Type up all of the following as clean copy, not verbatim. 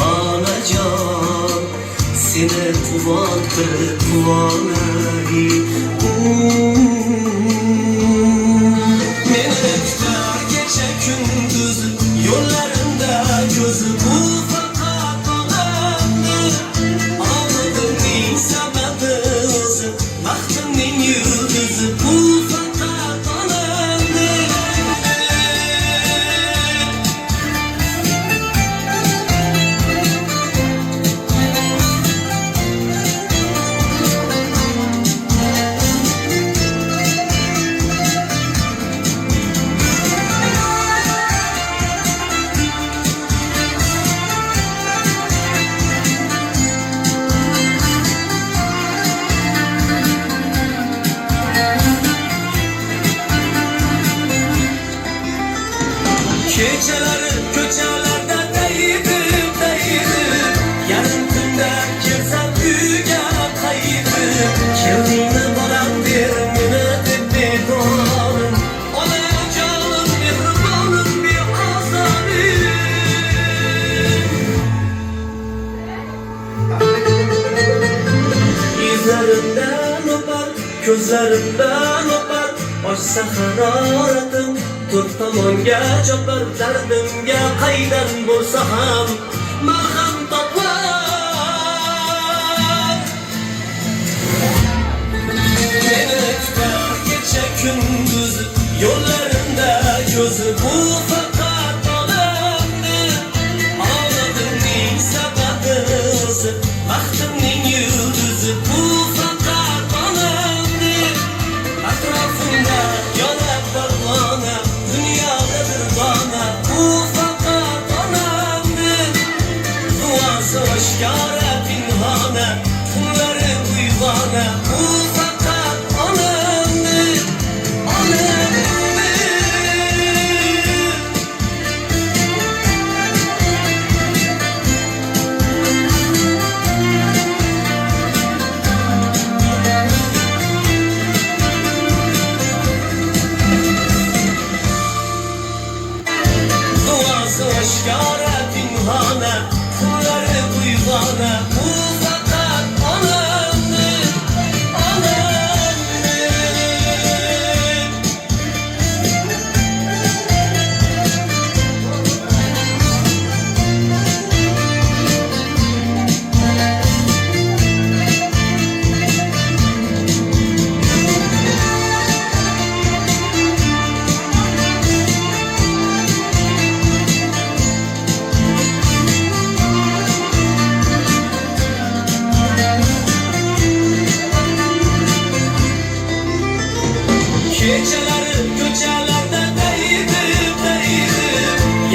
Anacan seni kuvatı kuvanayı Meni tutar gece gündüz yollarında gözü bu fakat olandı Ağladığımın sebebi özü baktımın yıldızı bu fakat olandı Geceleri köçelerde değdim Yarın günde girsem büyüge kaydım Kendine bana bir minnet bir doğanım Olacağım mihribanım bir azabim Yüzlerinden öper, gözlerinden öper Açsa hararetim Turtamanga chopar dardimga qaydan bo'lsa ham malham topar Meni tutar kecha kunduz yo'llarimda ko'zi bu faqat olamdi Olamning sababi o'zi baxtimning yulduzi bu faqat olamdi Atrofimda yonib parvona Aşkara pinhane, bunları uyvane Bu fakat anamdı, anamdı Duası aşkara pinhane, bunları uyvane Bu fakat anamdı, anamdı Geceleri köçelerde değdim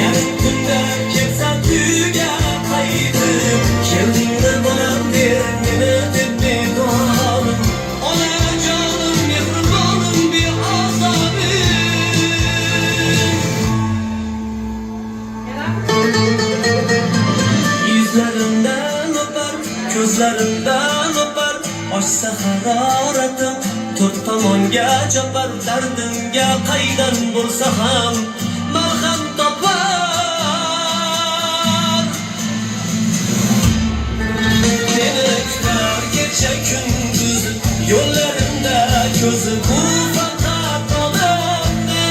Yarın günde kimsen büyüge kaydım Kendine bana bir minnet bir doğanım Olacağım mihribanım bir azabim Yüzlerinden öper, gözlerinden öper Açsa hararetim Turtamanga chopar dardimga qaydan bo'lsa ham malham topar Meni tutar kecha kunduz yo'llarimda ko'zi bu faqat olamdi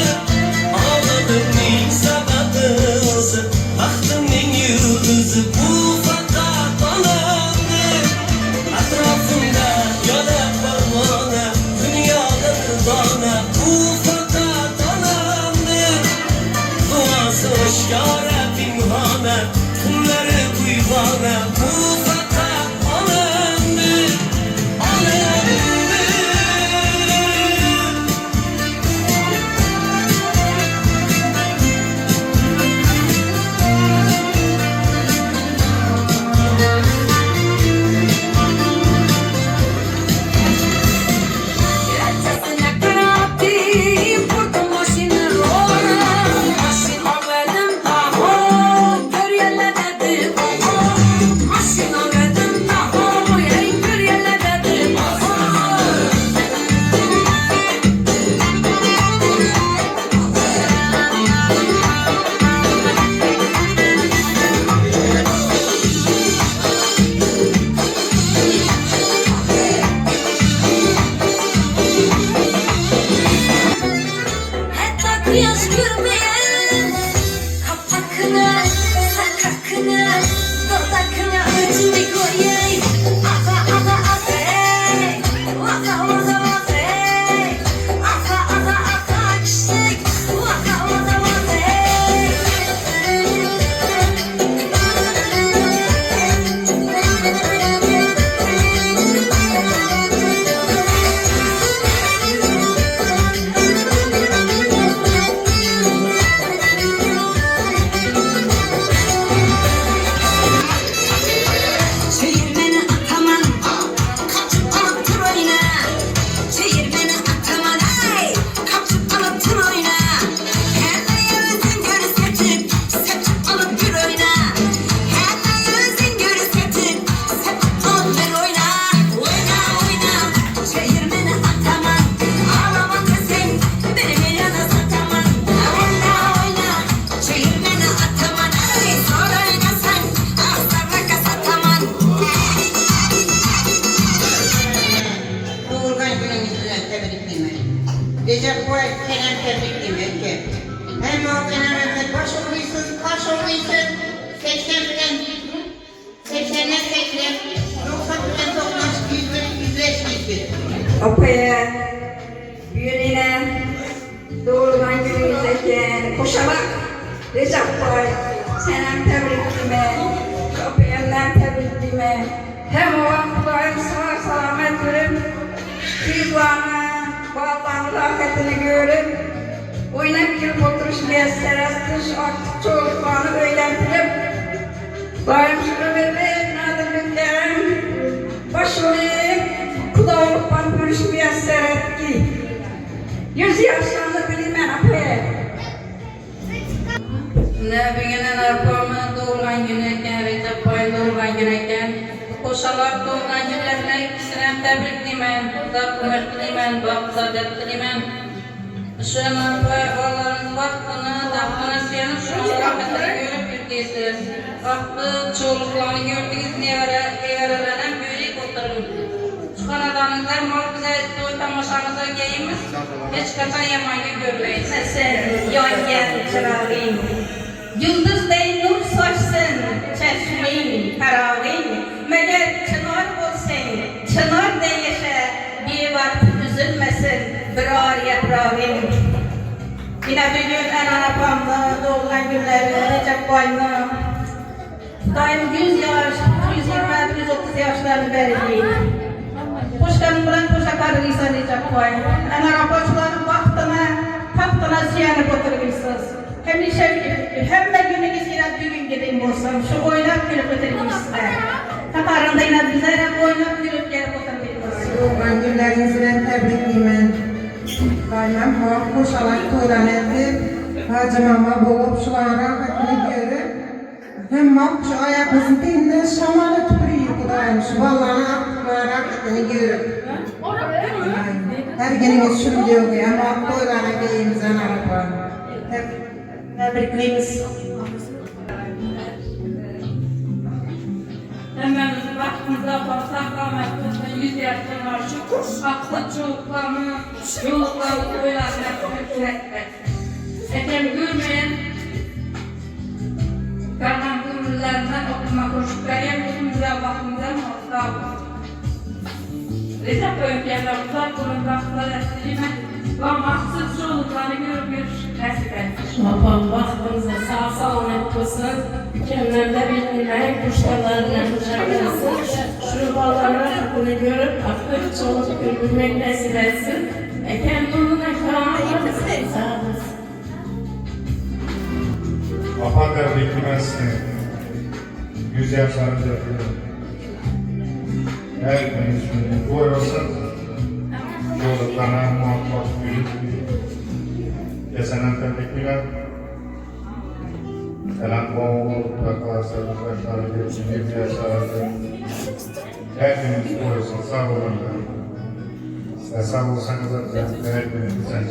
Olamning sababi o'zi baxtimning yulduzi bu faqat olamdi Atrofimda yonib parvona Bu fakat anamdı Duası aşkara pinhane Bunları uyvane Bu fakat anamdı Anamdı Machine ise 80 bilen 80'e 80, 90 bilen 90, 105 Apaya, büyüğüne, doğrudan günümüzdeki koşarak Recep Bey, senem tebriklime, apayından tebriklime, hem o vaktlar sağ selamet görüp, kıyıklarını, bağlarını, rahmetini görüp, oynayıp girip oturuşmaya serastır, artık çocuklarını öğrentirip, daim şükür verip, nadırlıklarım, başlayıp, kulağılıktan görüşmeye seyretti. 100 yaşlarını bilmem apaya. Ne bilginin arpamı doğulan güneyken, Recep Bey doğulan güneyken, koşalar doğulan günlerine ikisine tebrikliymen, burada kımertliymen, bakzadetliymen. Şunun ve onların vaktini, daktını siyanıp şunun rahmetini görüp yürüdüyseniz. Vakti çoğuluklarını gördüğünüz nevarelenen büyük oturun. Çıkan adamlar mal bize toy tamaşanıza geyimiz, hiç kaçan yamanı görmeyiz. Sen yan gel çırağın. Yıldız değil nur saçsın, çeşmeyin, karağın. Meğer çınar olsun, çınar değişe, bir vakit üzülmesin, birer yaprağın. Yine bugün en arapamda doğulan günlerinde Recep Bay'ını, daim 100 yaş, 120, 130 yaşlarını verildi. Koşkanın bilen koşa karılıysa Recep Bay. En arapçıların vaktine, tahtına siyanıp oturursunuz. Hem de gününüz yine bugün gideyim olsam, şu oynap gülüp oturayım size. Takarında yine bizlere oynap gülüp gelip oturmayınız. Doğan günlerinizden tebrikliyim. Daimem hava koşarak toylanırdı. Hacı mama bolup şuların rahmetini görüp, hem mak şu ayakımızın dilinden şamalı tüpürüyor kudayım. Şu ballarını aktıkları rahmetini görüp. Her günümüz şunu diyor ki, ama toylarına geyimizden araba. Hep tebrikliyimiz. Hemen vaktimize baksak rahmetli 100 yaşlar şu aklı çocuklarını, yoluklarını oylarına kürekler. Etem görmeyen kalan gönüllerinden okuma koşup gelen bizim güzel vaktimize muhtaç olsun. Recep Öykü'yle uzak olun vaktlar ettiğime ve maksız çocuklarını görüp nasip etsin. Babam vaktinize sağ selamet olsun. Kendimde bilmeyen kuşlarlarına kucaklasın. Şu bağlarına hakkını görüp aktif çoluk görmek nasip etsin. Kendine kâhmet sağ olasın. Apadır beklemezsin. 100 yaşlarında yapıyorum. Her gün üstünde koyuyorsun. Yoluklarına muhakkak gülüp kesenen tebrik Selam boğulu, arkadaşlar, hepsini 100 yaşlarında. Her gün koyuyorsun, sağ olun. Sağ olsanız da her gün sen